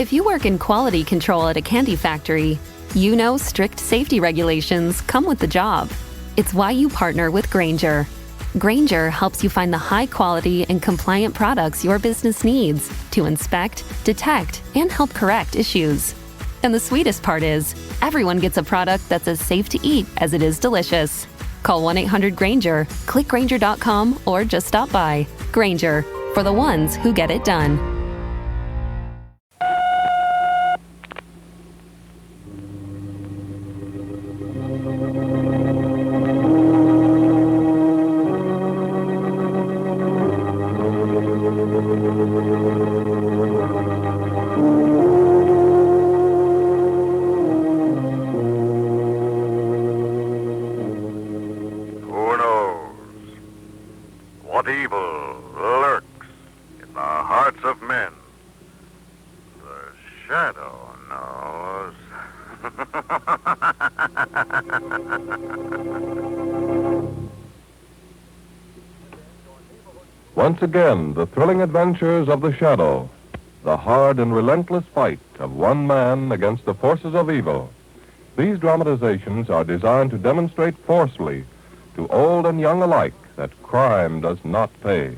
If you work in quality control at a candy factory, you know strict safety regulations come with the job. It's why you partner with Grainger. Grainger helps you find the high-quality and compliant products your business needs to inspect, detect, and help correct issues. And the sweetest part is, everyone gets a product that's as safe to eat as it is delicious. Call 1-800-GRAINGER, click Grainger.com, or just stop by. Grainger, for the ones who get it done. Once again, the thrilling adventures of the Shadow, the hard and relentless fight of one man against the forces of evil. These dramatizations are designed to demonstrate forcefully to old and young alike that crime does not pay.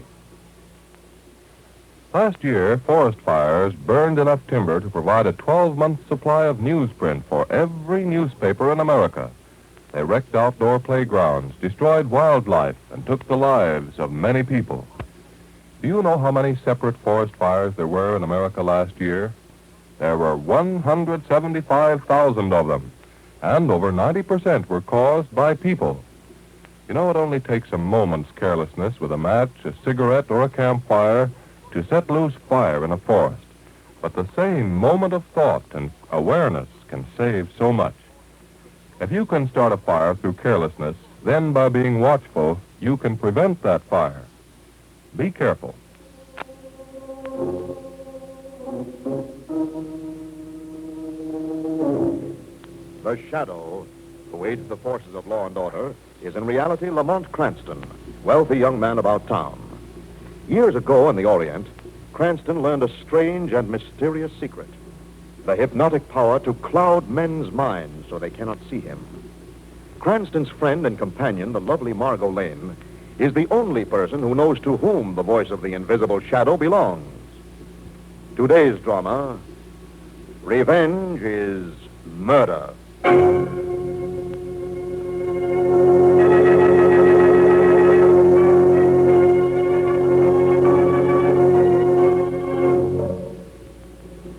Last year, forest fires burned enough timber to provide a 12-month supply of newsprint for every newspaper in America. They wrecked outdoor playgrounds, destroyed wildlife, and took the lives of many people. Do you know how many separate forest fires there were in America last year? There were 175,000 of them, and over 90% were caused by people. You know, it only takes a moment's carelessness with a match, a cigarette, or a campfire to set loose fire in a forest. But the same moment of thought and awareness can save so much. If you can start a fire through carelessness, then by being watchful, you can prevent that fire. Be careful. The Shadow, who aids the forces of law and order, is in reality Lamont Cranston, wealthy young man about town. Years ago in the Orient, Cranston learned a strange and mysterious secret: the hypnotic power to cloud men's minds so they cannot see him. Cranston's friend and companion, the lovely Margot Lane, is the only person who knows to whom the voice of the invisible Shadow belongs. Today's drama, Revenge is Murder.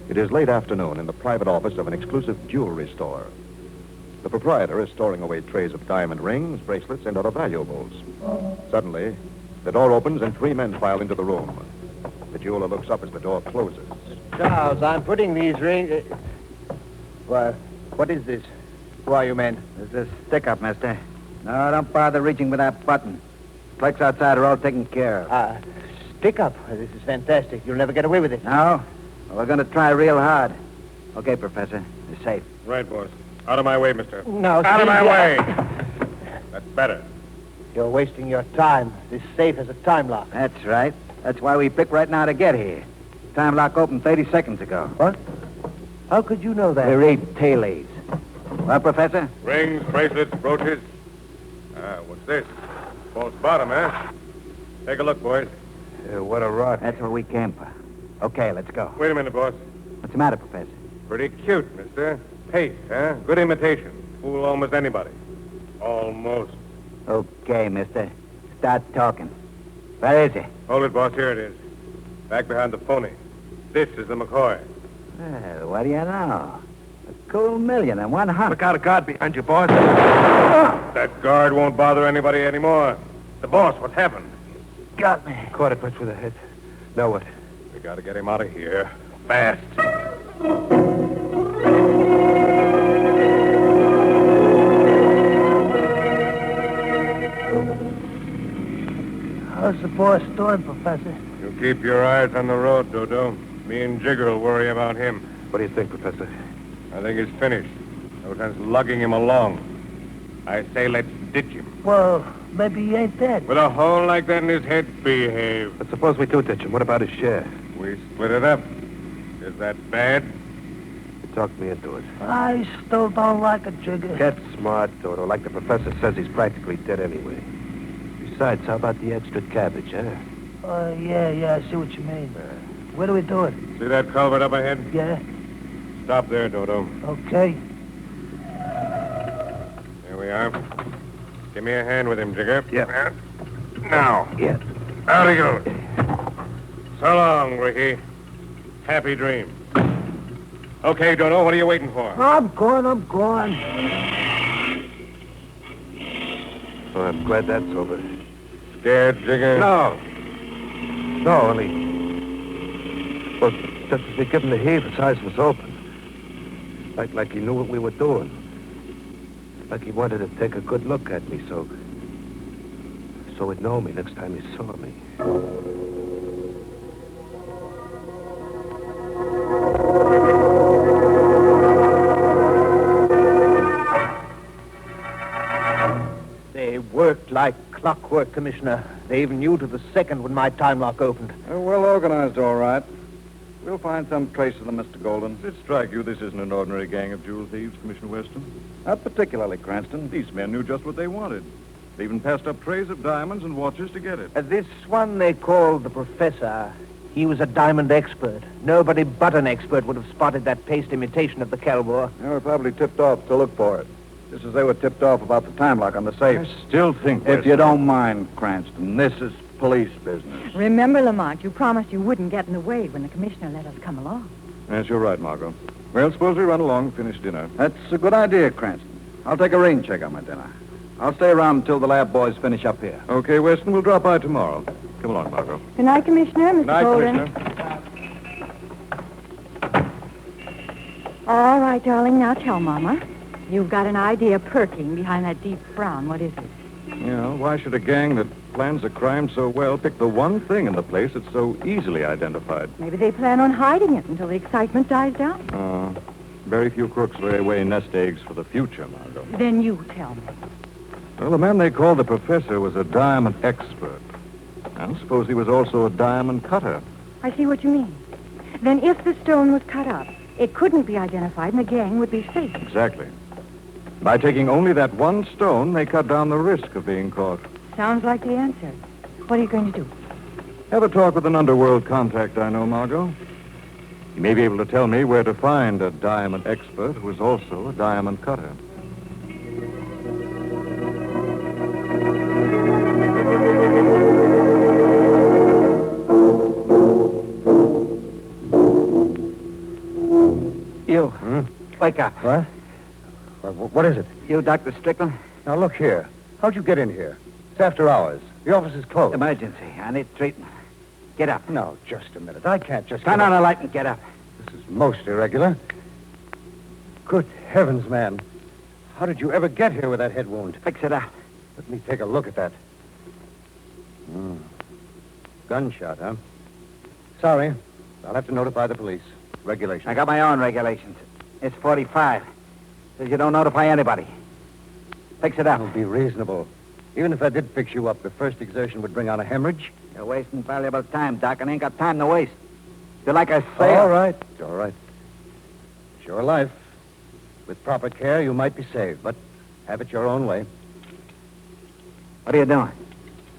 It is late afternoon in the private office of an exclusive jewelry store. The proprietor is storing away trays of diamond rings, bracelets, and other valuables. Suddenly, the door opens and three men file into the room. The jeweler looks up as the door closes. Charles, I'm putting these rings... Why, what is this? Who are you men? This is a stick-up, mister. No, don't bother reaching with that button. Clerks outside are all taken care of. Stick up. This is fantastic. You'll never get away with it. No? Well, we're going to try real hard. Okay, Professor. You're safe. Right, boss. Out of my way, mister. No, Out of my way! That's better. You're wasting your time. This safe has a time lock. That's right. That's why we picked right now to get here. Time lock opened 30 seconds ago. What? How could you know that? We read tea leaves. Well, Professor? Rings, bracelets, brooches. What's this? False bottom, eh? Take a look, boys. What a rot. That's what we came for. Okay, let's go. Wait a minute, boss. What's the matter, Professor? Pretty cute, mister. Paste, huh? Good imitation. Fool almost anybody. Almost. Okay, mister. Start talking. Where is he? Hold it, boss. Here it is. Back behind the phony. This is the McCoy. Well, what do you know? A cool million and 100. Look out, a guard behind you, boss. That guard won't bother anybody anymore. The boss, what's happened? Got me. Caught it much with a hit. Now what? We gotta get him out of here. Fast. How's the boss doing, Professor? You keep your eyes on the road, Dodo. Me and Jigger will worry about him. What do you think, Professor? I think he's finished. No sense lugging him along. I say let's ditch him. Well, maybe he ain't dead. With a hole like that in his head, behave. But suppose we do ditch him. What about his share? We split it up. Is that bad? You talked me into it. I still don't like it, Jigger. Get smart, Toto. Like the professor says, he's practically dead anyway. Besides, how about the extra cabbage, huh? Yeah, I see what you mean. Where do we do it? See that culvert up ahead? Yeah? Stop there, Dodo. Okay. There we are. Give me a hand with him, Jigger. Yeah. Now. Yeah. Out he goes. So long, Ricky. Happy dreams. Okay, Dodo, what are you waiting for? I'm going. Well, I'm glad that's over. Scared, Jigger? No, only... Well, just as we give him the heave, his eyes was open. Like he knew what we were doing. Like he wanted to take a good look at me, so he'd know me next time he saw me. They worked like clockwork, Commissioner. They even knew to the second when my time lock opened. Well organized, all right. We'll find some trace of them, Mr. Golden. Does it strike you this isn't an ordinary gang of jewel thieves, Commissioner Weston? Not particularly, Cranston. These men knew just what they wanted. They even passed up trays of diamonds and watches to get it. This one they called the Professor. He was a diamond expert. Nobody but an expert would have spotted that paste imitation of the Kelbor. They were probably tipped off to look for it. Just as they were tipped off about the time lock on the safe. I still think, If you don't mind, Cranston, this is police business. Remember, Lamont, you promised you wouldn't get in the way when the commissioner let us come along. Yes, you're right, Margot. Well, suppose we run along and finish dinner. That's a good idea, Cranston. I'll take a rain check on my dinner. I'll stay around until the lab boys finish up here. Okay, Weston, we'll drop by tomorrow. Come along, Margot. Good night, Commissioner. Mr. Night, Golden. Commissioner. All right, darling. Now tell Mama. You've got an idea perking behind that deep frown. What is it? Yeah, why should a gang that plans a crime so well pick the one thing in the place that's so easily identified? Maybe they plan on hiding it until the excitement dies down. Very few crooks lay away nest eggs for the future, Margot. Then you tell me. Well, the man they called the professor was a diamond expert. I suppose he was also a diamond cutter. I see what you mean. Then if the stone was cut up, it couldn't be identified and the gang would be safe. Exactly. By taking only that one stone, they cut down the risk of being caught. Sounds like the answer. What are you going to do? Have a talk with an underworld contact I know, Margot. He may be able to tell me where to find a diamond expert who is also a diamond cutter. You. Wake up. What? What is it? You, Dr. Strickland? Now, look here. How'd you get in here? It's after hours. The office is closed. Emergency. I need treatment. Get up. No, just a minute. I can't just... Turn on a light and get up. This is most irregular. Good heavens, man. How did you ever get here with that head wound? Fix it up. Let me take a look at that. Gunshot, huh? Sorry. I'll have to notify the police. Regulations. I got my own regulations. It's 45. Says you don't notify anybody. Fix it up. Don't be reasonable. Even if I did fix you up, the first exertion would bring on a hemorrhage. You're wasting valuable time, Doc, and ain't got time to waste. You're like a sailor. All right. It's your life. With proper care, you might be saved, but have it your own way. What are you doing?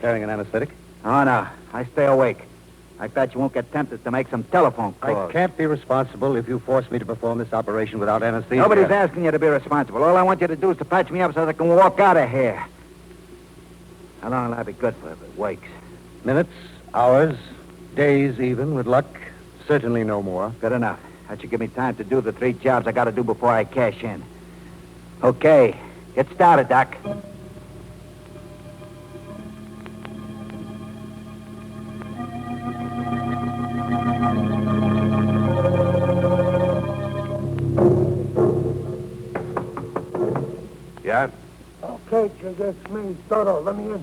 Carrying an anesthetic? Oh, no. I stay awake. Like that, you won't get tempted to make some telephone calls. I can't be responsible if you force me to perform this operation without anesthesia. Nobody's asking you to be responsible. All I want you to do is to patch me up so that I can walk out of here. How long will I be good for if it wakes? Minutes, hours, days even, with luck. Certainly no more. Good enough. That should give me time to do the 3 jobs I got to do before I cash in. Okay. Get started, Doc. Yeah? Okay, Jigger, it's me, Toto. Let me in.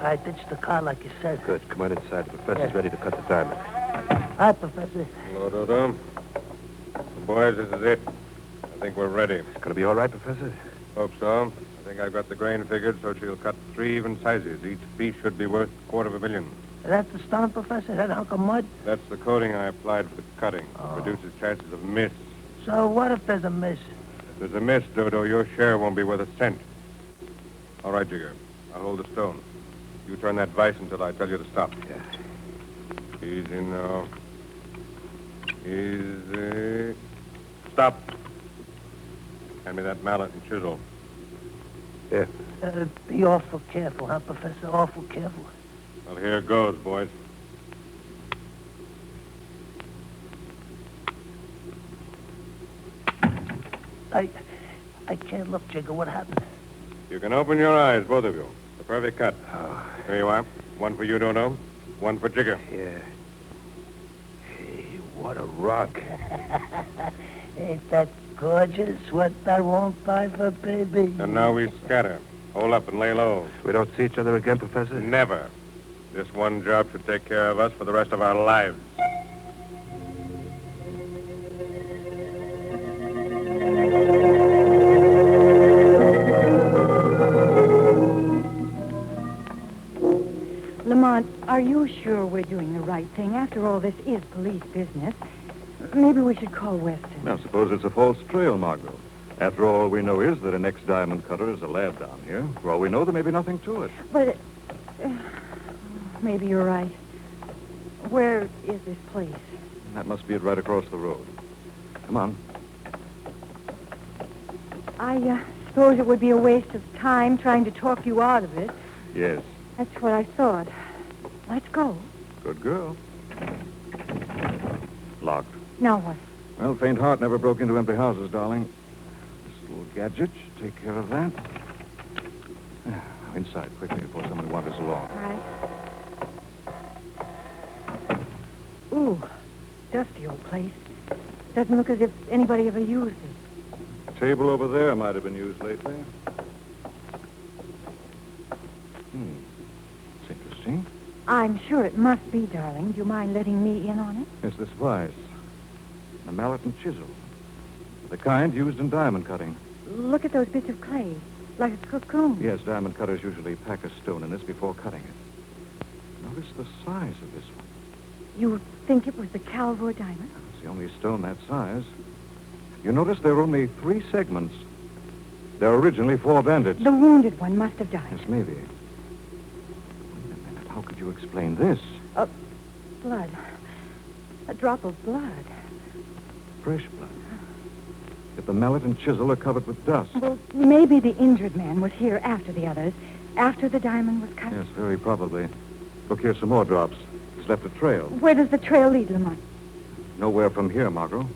I ditched the car like you said. Good. Come on inside. The professor's ready to cut the diamond. Hi, Professor. Hello, Dodo. Boys, this is it. I think we're ready. It's going to be all right, Professor? Hope so. I think I've got the grain figured so she'll cut 3 even sizes. Each piece should be worth $250,000. That's the stone, Professor? That hunk of mud? That's the coating I applied for the cutting. Reduces chances of miss. So what if there's a miss? If there's a miss, Dodo, your share won't be worth a cent. All right, Jigger. I'll hold the stone. You turn that vise until I tell you to stop. Yeah. Easy now. Easy. Stop. Hand me that mallet and chisel. Yeah. Be awful careful, huh, Professor? Awful careful. Well, here goes, boys. I can't look, Jigger. What happened? You can open your eyes, both of you. The perfect cut. Here you are. One for you, Dodo. One for Jigger. Yeah. Hey, what a rock. Ain't that gorgeous? What I won't buy for baby. And now we scatter. Hold up and lay low. We don't see each other again, Professor? Never. This one job should take care of us for the rest of our lives. Lamont, are you sure we're doing the right thing? After all, this is police business. Maybe we should call Weston. Now, suppose it's a false trail, Margot. After all we know is that an ex-diamond cutter is a lab down here. For all we know, there may be nothing to it. But maybe you're right. Where is this place? That must be it right across the road. Come on. I suppose it would be a waste of time trying to talk you out of it. Yes. That's what I thought. Let's go. Good girl. Locked. Now what? Well, faint heart never broke into empty houses, darling. This little gadget should take care of that. Now, inside, quickly, before someone wanders along. Right. Ooh, dusty old place. Doesn't look as if anybody ever used it. Table over there might have been used lately. It's interesting. I'm sure it must be, darling. Do you mind letting me in on it? It's this vise. A mallet and chisel. The kind used in diamond cutting. Look at those bits of clay, like a cocoon. Yes, diamond cutters usually pack a stone in this before cutting it. Notice the size of this one. You think it was the Calvor diamond? It's the only stone that size. You notice there are only 3 segments. There were originally 4 bandits. The wounded one must have died. Yes, maybe. Wait a minute. How could you explain this? Blood. A drop of blood. Fresh blood. If the mallet and chisel are covered with dust. Well, maybe the injured man was here after the others, after the diamond was cut. Yes, very probably. Look, here's some more drops. He's left a trail. Where does the trail lead, Lamont? Nowhere from here, Margot.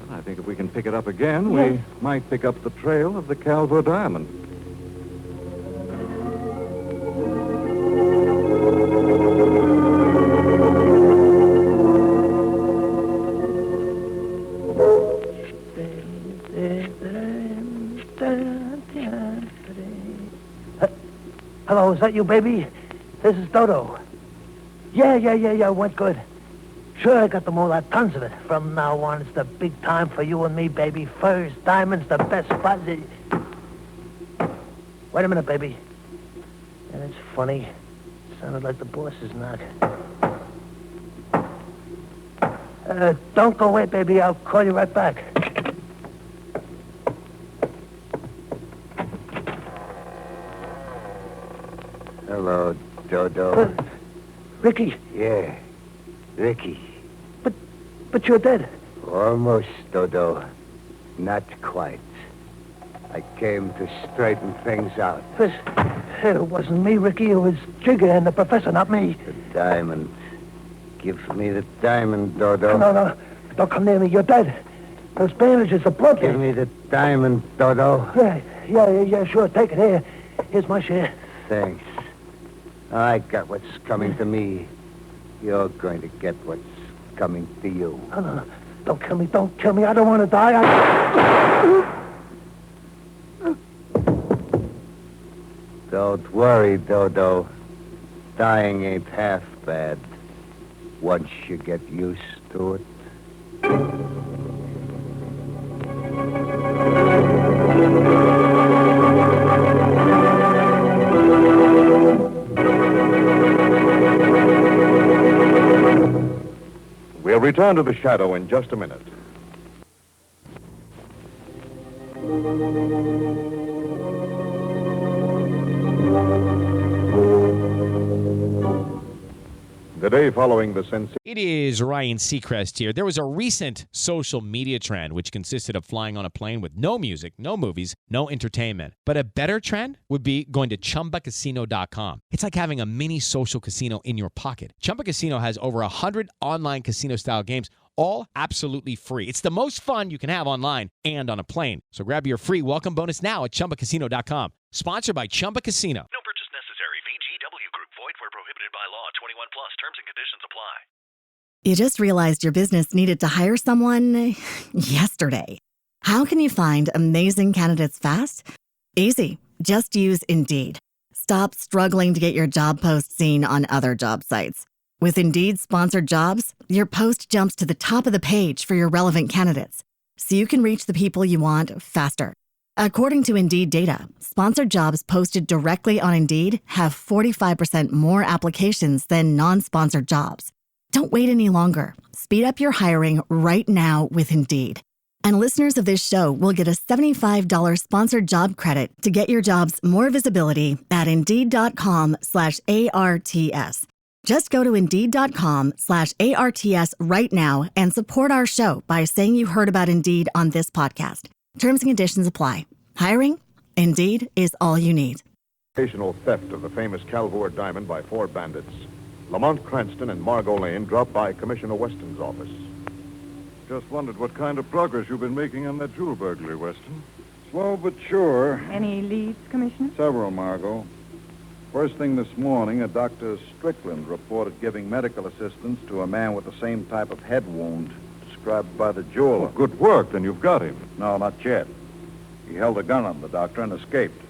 Well, I think if we can pick it up again, Yes. we might pick up the trail of the Calvor diamond. Hello, is that you, baby? This is Dodo. Yeah, went good. Sure, I got the moolah, tons of it. From now on, it's the big time for you and me, baby. Furs, diamonds, the best spots. Wait a minute, baby. And it's funny. Sounded like the boss's knock. Don't go away, baby. I'll call you right back. Hello, Dodo. Ricky. Yeah, Ricky. But you're dead. Almost, Dodo. Not quite. I came to straighten things out. It wasn't me, Ricky. It was Jigger and the professor, not me. The diamond. Give me the diamond, Dodo. No. Don't come near me. You're dead. Those bandages are blood. Give me the diamond, Dodo. Yeah, sure. Take it. Here. Here's my share. Thanks. I got what's coming to me. You're going to get what's coming to you. No. Don't kill me. I don't want to die. Don't worry, Dodo. Dying ain't half bad. Once you get used to it. We'll return to the shadow in just a minute. The day following the sensation. It is Ryan Seacrest here. There was a recent social media trend which consisted of flying on a plane with no music, no movies, no entertainment. But a better trend would be going to ChumbaCasino.com. It's like having a mini social casino in your pocket. Chumba Casino has over 100 online casino-style games, all absolutely free. It's the most fun you can have online and on a plane. So grab your free welcome bonus now at ChumbaCasino.com. Sponsored by Chumba Casino. No purchase necessary. VGW Group. Void where prohibited by law. 21 plus. Terms and conditions apply. You just realized your business needed to hire someone yesterday. How can you find amazing candidates fast? Easy. Just use Indeed. Stop struggling to get your job post seen on other job sites. With Indeed sponsored jobs, your post jumps to the top of the page for your relevant candidates, so you can reach the people you want faster. According to Indeed data, sponsored jobs posted directly on Indeed have 45% more applications than non-sponsored jobs. Don't wait any longer. Speed up your hiring right now with Indeed. And listeners of this show will get a $75 sponsored job credit to get your jobs more visibility at Indeed.com/ARTS. Just go to Indeed.com/ARTS right now and support our show by saying you heard about Indeed on this podcast. Terms and conditions apply. Hiring? Indeed is all you need. Occasional theft of the famous Calvert diamond by four bandits. Lamont Cranston and Margot Lane dropped by Commissioner Weston's office. Just wondered what kind of progress you've been making on that jewel burglary, Weston. Slow but sure. Any leads, Commissioner? Several, Margot. First thing this morning, a Dr. Strickland reported giving medical assistance to a man with the same type of head wound described by the jeweler. Oh, good work. Then you've got him. No, not yet. He held a gun on the doctor and escaped.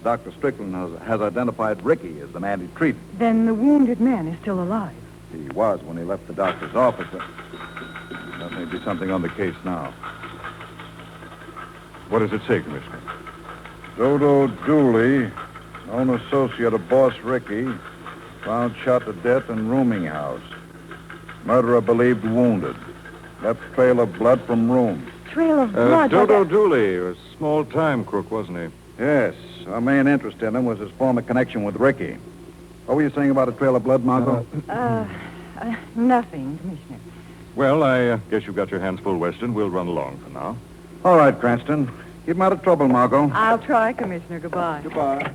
Dr. Strickland has identified Ricky as the man he treated. Then the wounded man is still alive. He was when he left the doctor's office. That may be something on the case now. What does it say, Commissioner? Dodo Dooley, known associate of Boss Ricky, found shot to death in rooming house. Murderer believed wounded. Left trail of blood from room. Trail of blood? Dodo Dooley, a small-time crook, wasn't he? Yes. Our main interest in him was his former connection with Ricky. What were you saying about a trail of blood, Margot? Nothing, Commissioner. Well, I guess you've got your hands full, Weston. We'll run along for now. All right, Cranston. Keep him out of trouble, Margot. I'll try, Commissioner. Goodbye. Goodbye.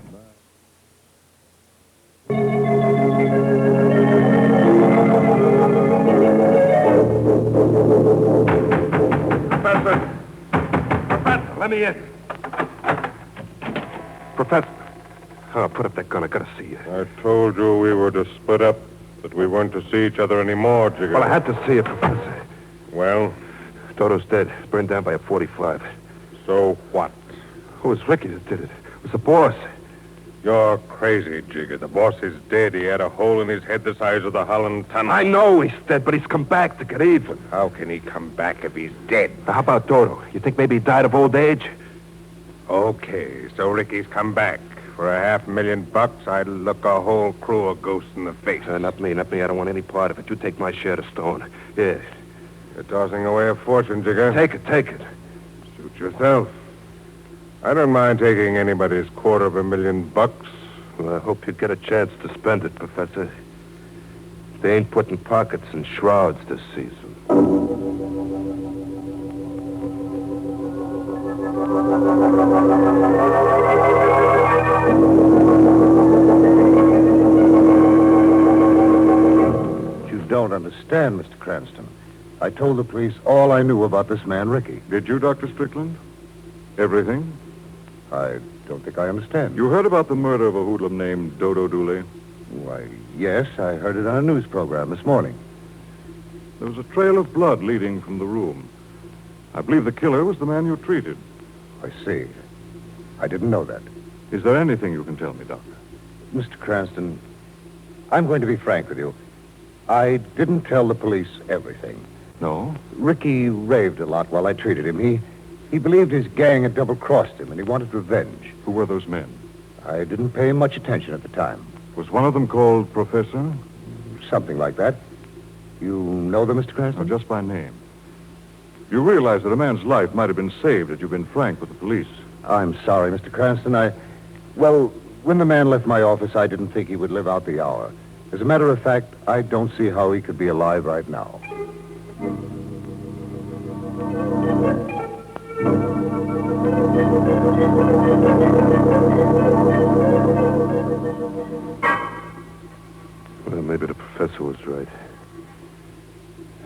Professor, let me in. Professor. Oh, put up that gun. I gotta see you. I told you we were to split up, that we weren't to see each other anymore, Jigger. Well, I had to see you, Professor. Well? Dodo's dead. Burned down by a .45. So what? It was Ricky that did it. It was the boss. You're crazy, Jigger. The boss is dead. He had a hole in his head the size of the Holland Tunnel. I know he's dead, but he's come back to get even. How can he come back if he's dead? Now, how about Dodo? You think maybe he died of old age? Okay, so Ricky's come back. For $500,000, I'd look a whole crew of ghosts in the face. Not me. I don't want any part of it. You take my share of stone. Yeah. You're tossing away a fortune, Jigger. Take it. Suit yourself. I don't mind taking anybody's $250,000. Well, I hope you get a chance to spend it, Professor. They ain't putting pockets in shrouds this season. You don't understand, Mr. Cranston. I told the police all I knew about this man, Ricky. Did you, Dr. Strickland? Everything? I don't think I understand. You heard about the murder of a hoodlum named Dodo Dooley? Why, yes, I heard it on a news program this morning. There was a trail of blood leading from the room. I believe the killer was the man you treated. I see. I didn't know that. Is there anything you can tell me, Doctor? Mr. Cranston, I'm going to be frank with you. I didn't tell the police everything. No? Ricky raved a lot while I treated him. He believed his gang had double-crossed him, and he wanted revenge. Who were those men? I didn't pay much attention at the time. Was one of them called Professor? Something like that. You know them, Mr. Cranston? Just by name. You realize that a man's life might have been saved had you been frank with the police. I'm sorry, Mr. Cranston. Well, when the man left my office, I didn't think he would live out the hour. As a matter of fact, I don't see how he could be alive right now. Well, maybe the professor was right.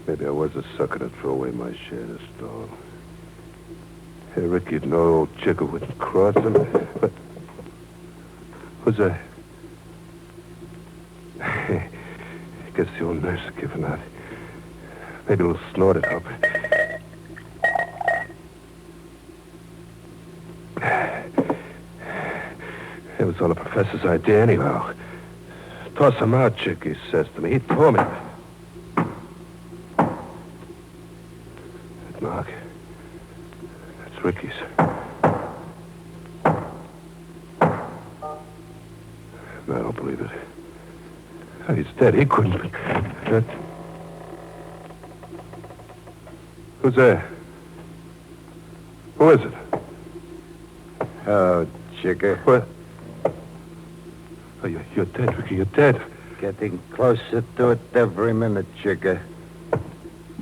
Maybe I was a sucker to throw away my share of the stall. Hey, Rick, you'd know old Chicker wouldn't cross him, but... Who's that? Guess the old nurse is giving out. Maybe a little snort would help. It was all the professor's idea anyhow. Toss him out, Chick, he says to me. He told me. That mark. That's Ricky's. No, I don't believe it. Oh, he's dead. He couldn't be. Who's there? Who is it? Oh, Chicker. What? Oh, you're dead, Ricky. You're dead. Getting closer to it every minute, Chicker.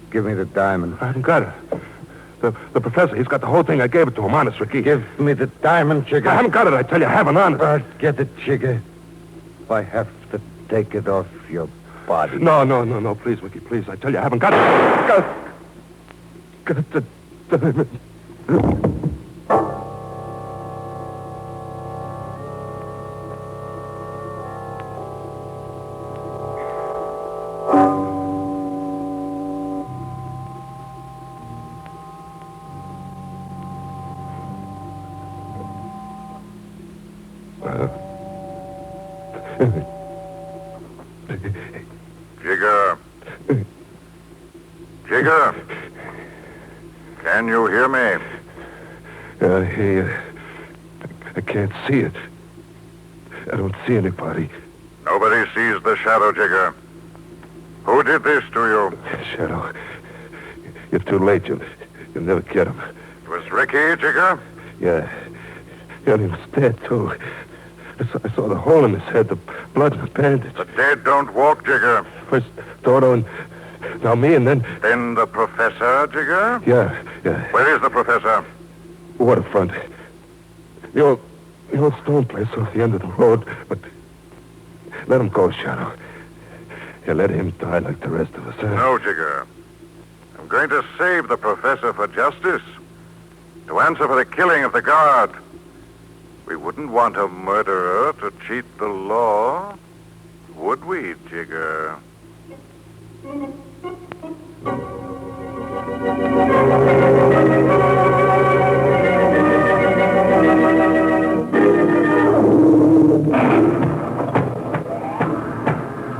Give me the diamond. I haven't got it. The professor, he's got the whole thing. I gave it to him. Honest, Ricky. Give me the diamond, Chicker. I haven't got it, I tell you. I haven't, honest. Get it, Chicker. If I have to take it off your body. No. Please, Ricky, please. I tell you, I haven't got it. Got the diamond. Jigger. Can you hear me? I hear you. I can't see it. I don't see anybody. Nobody sees the shadow, Jigger. Who did this to you? Shadow. You're too late. You'll never get him. It was Ricky, Jigger? Yeah. And he was dead, too. I saw the hole in his head, the blood and the bandage. The dead don't walk, Jigger. First Dodo and now me, and then... Then the professor, Jigger? Yeah. Where is the professor? Waterfront. The old stone place off the end of the road, but let him go, Shadow. Yeah, let him die like the rest of us. No, Jigger. I'm going to save the professor for justice. To answer for the killing of the guard. We wouldn't want a murderer to cheat the law, would we, Jigger?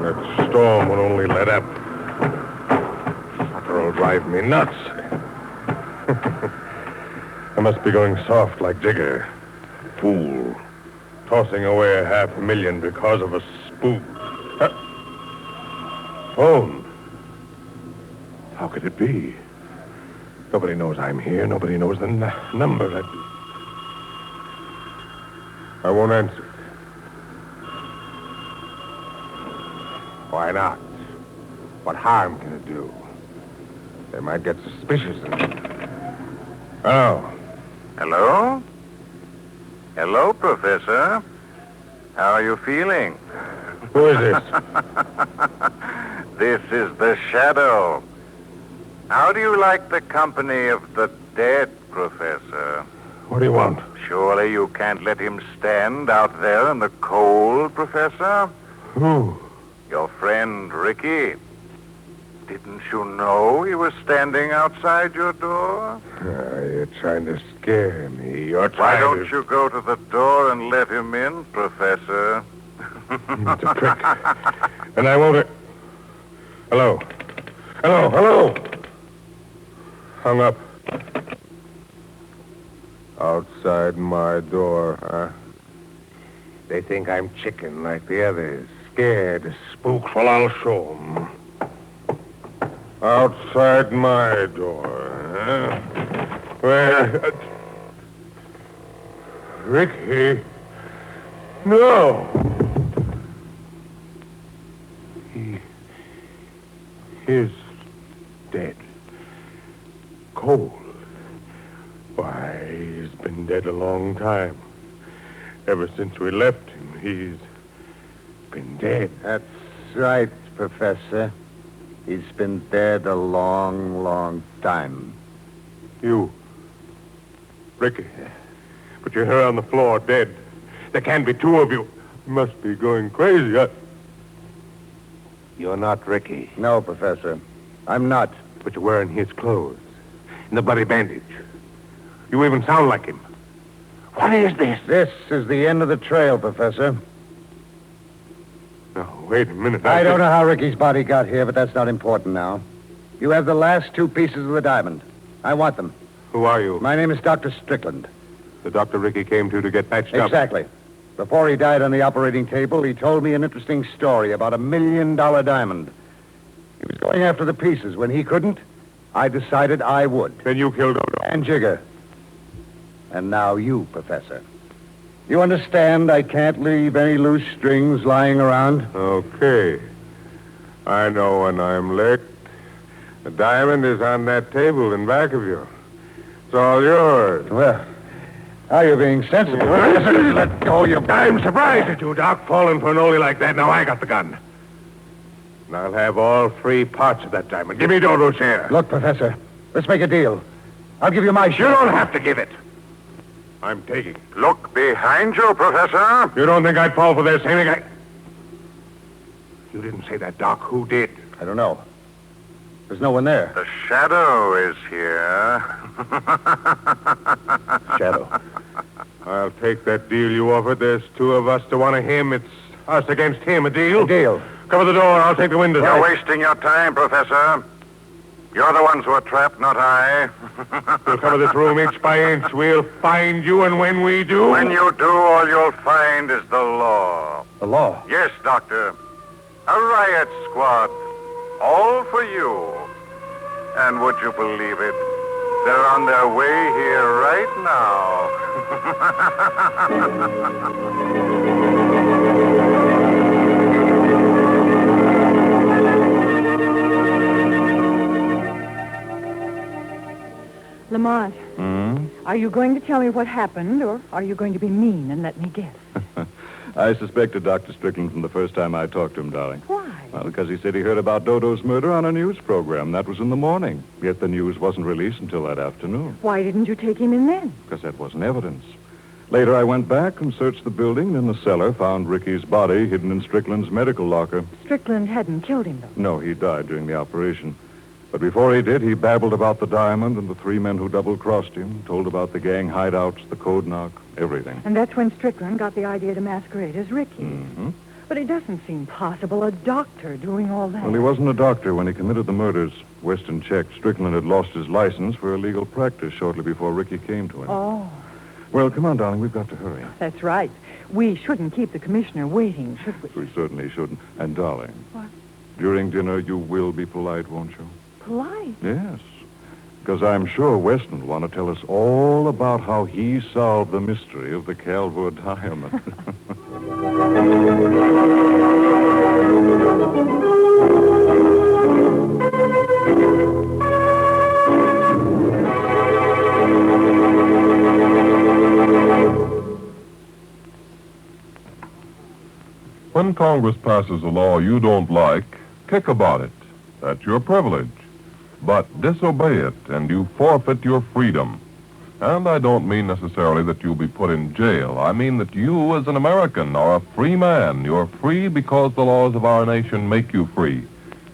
That storm will only let up. Sucker will drive me nuts. I must be going soft like Jigger. Fool. Tossing away $500,000 because of a spook. Phone. How could it be? Nobody knows I'm here. Nobody knows the number. I won't answer. Why not? What harm can it do? They might get suspicious and... Oh. Hello? Hello, Professor. How are you feeling? Who is this? This is the Shadow. How do you like the company of the dead, Professor? What do you want? Surely you can't let him stand out there in the cold, Professor? Who? Your friend, Ricky. Didn't you know he was standing outside your door? You're trying to scare me. Why don't you go to the door and let him in, Professor? It's a trick. And I won't... Hello? Hello? Hung up. Outside my door, huh? They think I'm chicken like the others. Scared of spooks. Well, I'll show 'em. Outside my door, huh? Well, Ricky. No. He is dead. Cold. Why, he's been dead a long time. Ever since we left him, he's been dead. That's right, Professor. He's been dead a long, long time. You. Ricky. But you're here on the floor, dead. There can't be two of you. You must be going crazy. You're not Ricky. No, Professor. I'm not. But you're wearing his clothes. And the bloody bandage. You even sound like him. What is this? This is the end of the trail, Professor. No, wait a minute. I don't know how Ricky's body got here, but that's not important now. You have the last two pieces of the diamond. I want them. Who are you? My name is Dr. Strickland. The doctor Ricky came to get patched up. Exactly. Before he died on the operating table, he told me an interesting story about $1 million diamond. He was going after the pieces. When he couldn't, I decided I would. Then you killed Odo. And Jigger. And now you, Professor. You understand I can't leave any loose strings lying around? Okay. I know when I'm licked. The diamond is on that table in back of you. It's all yours. Well, now you're being sensible. Let go, you... I'm surprised at you, Doc, falling for an oldie like that. Now I got the gun. And I'll have all three parts of that diamond. Give me Dodo's share. Look, Professor, let's make a deal. I'll give you my share. You don't have to give it. I'm taking it. Look behind you, Professor. You don't think I'd fall for this? Anything I... You didn't say that, Doc. Who did? I don't know. There's no one there. The shadow is here. Shadow. I'll take that deal you offered. There's two of us to one of him. It's us against him. A deal? A deal. Cover the door. I'll take the windows. You're wasting your time, Professor. You're the ones who are trapped, not I. We'll cover this room inch by inch. We'll find you, and when we do... When you do, all you'll find is the law. The law? Yes, Doctor. A riot squad. All for you. And would you believe it? They're on their way here right now. Lamont, are you going to tell me what happened, or are you going to be mean and let me guess? I suspected Dr. Strickland from the first time I talked to him, darling. Why? Well, because he said he heard about Dodo's murder on a news program. That was in the morning. Yet the news wasn't released until that afternoon. Why didn't you take him in then? Because that wasn't evidence. Later, I went back and searched the building, and in the cellar found Ricky's body hidden in Strickland's medical locker. Strickland hadn't killed him, though. No, he died during the operation. But before he did, he babbled about the diamond and the three men who double-crossed him, told about the gang hideouts, the code knock, everything. And that's when Strickland got the idea to masquerade as Ricky. Mm-hmm. But it doesn't seem possible, a doctor doing all that. Well, he wasn't a doctor when he committed the murders. Weston checked. Strickland had lost his license for illegal practice shortly before Ricky came to him. Oh, Well, come on, darling. We've got to hurry. that's right. We shouldn't keep the commissioner waiting, should we? We certainly shouldn't. And, darling, What? during dinner, you will be polite, won't you? Polite? Yes. Because I'm sure Weston will want to tell us all about how he solved the mystery of the Calwood diamond. When Congress passes a law you don't like, kick about it. That's your privilege. But disobey it, and you forfeit your freedom. And I don't mean necessarily that you'll be put in jail. I mean that you, as an American, are a free man. You're free because the laws of our nation make you free.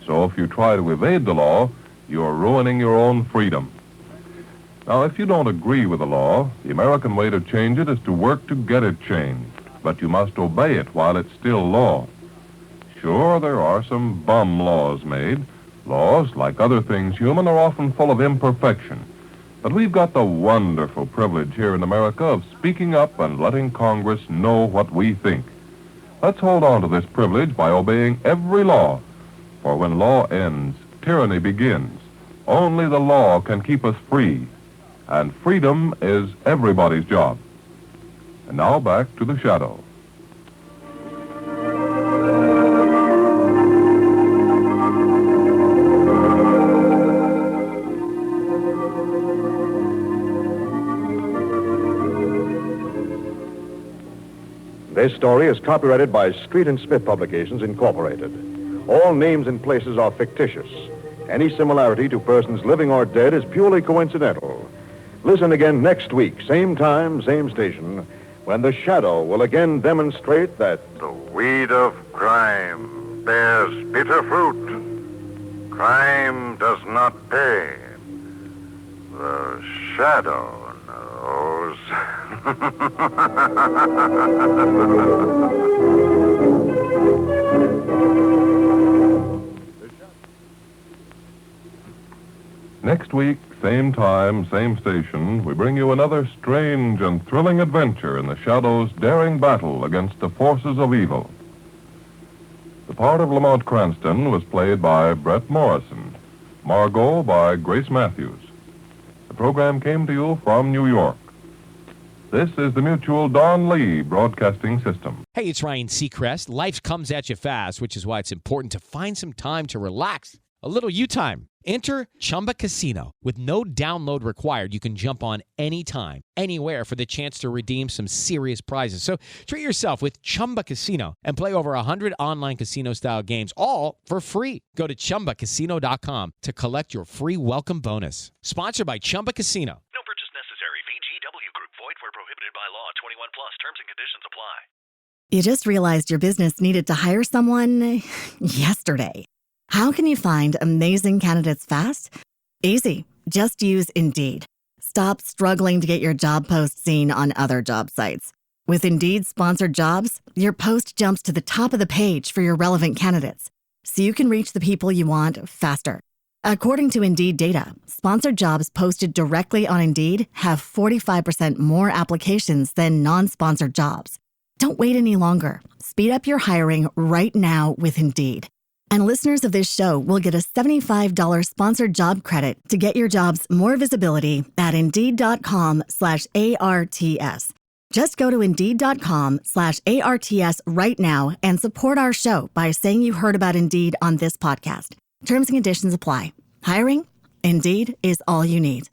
So if you try to evade the law, you're ruining your own freedom. Now, if you don't agree with the law, the American way to change it is to work to get it changed. But you must obey it while it's still law. Sure, there are some bum laws made. Laws, like other things human, are often full of imperfection. But we've got the wonderful privilege here in America of speaking up and letting Congress know what we think. Let's hold on to this privilege by obeying every law. For when law ends, tyranny begins. Only the law can keep us free. And freedom is everybody's job. And now back to the Shadow. This story is copyrighted by Street and Smith Publications, Incorporated. All names and places are fictitious. Any similarity to persons living or dead is purely coincidental. Listen again next week, same time, same station, when the Shadow will again demonstrate that The weed of crime bears bitter fruit. Crime does not pay. The Shadow knows. Next week, same time, same station, we bring you another strange and thrilling adventure in the Shadow's daring battle against the forces of evil. The part of Lamont Cranston was played by Brett Morrison, Margot by Grace Matthews. The program came to you from New York. This is the Mutual Don Lee Broadcasting System. Hey, it's Ryan Seacrest. Life comes at you fast, which is why it's important to find some time to relax. A little you time. Enter Chumba Casino. With no download required, you can jump on anytime, anywhere for the chance to redeem some serious prizes. So treat yourself with Chumba Casino and play over 100 online casino-style games, all for free. Go to ChumbaCasino.com to collect your free welcome bonus. Sponsored by Chumba Casino. No purchase necessary. VGW Group. Void where prohibited by law. 21 plus. Terms and conditions apply. You just realized your business needed to hire someone yesterday. How can you find amazing candidates fast? Easy. Just use Indeed. Stop struggling to get your job post seen on other job sites. With Indeed sponsored jobs, your post jumps to the top of the page for your relevant candidates, so you can reach the people you want faster. According to Indeed data, sponsored jobs posted directly on Indeed have 45% more applications than non-sponsored jobs. Don't wait any longer. Speed up your hiring right now with Indeed. And listeners of this show will get a $75 sponsored job credit to get your jobs more visibility at Indeed.com/ARTS. Just go to Indeed.com/ARTS right now and support our show by saying you heard about Indeed on this podcast. Terms and conditions apply. Hiring? Indeed is all you need.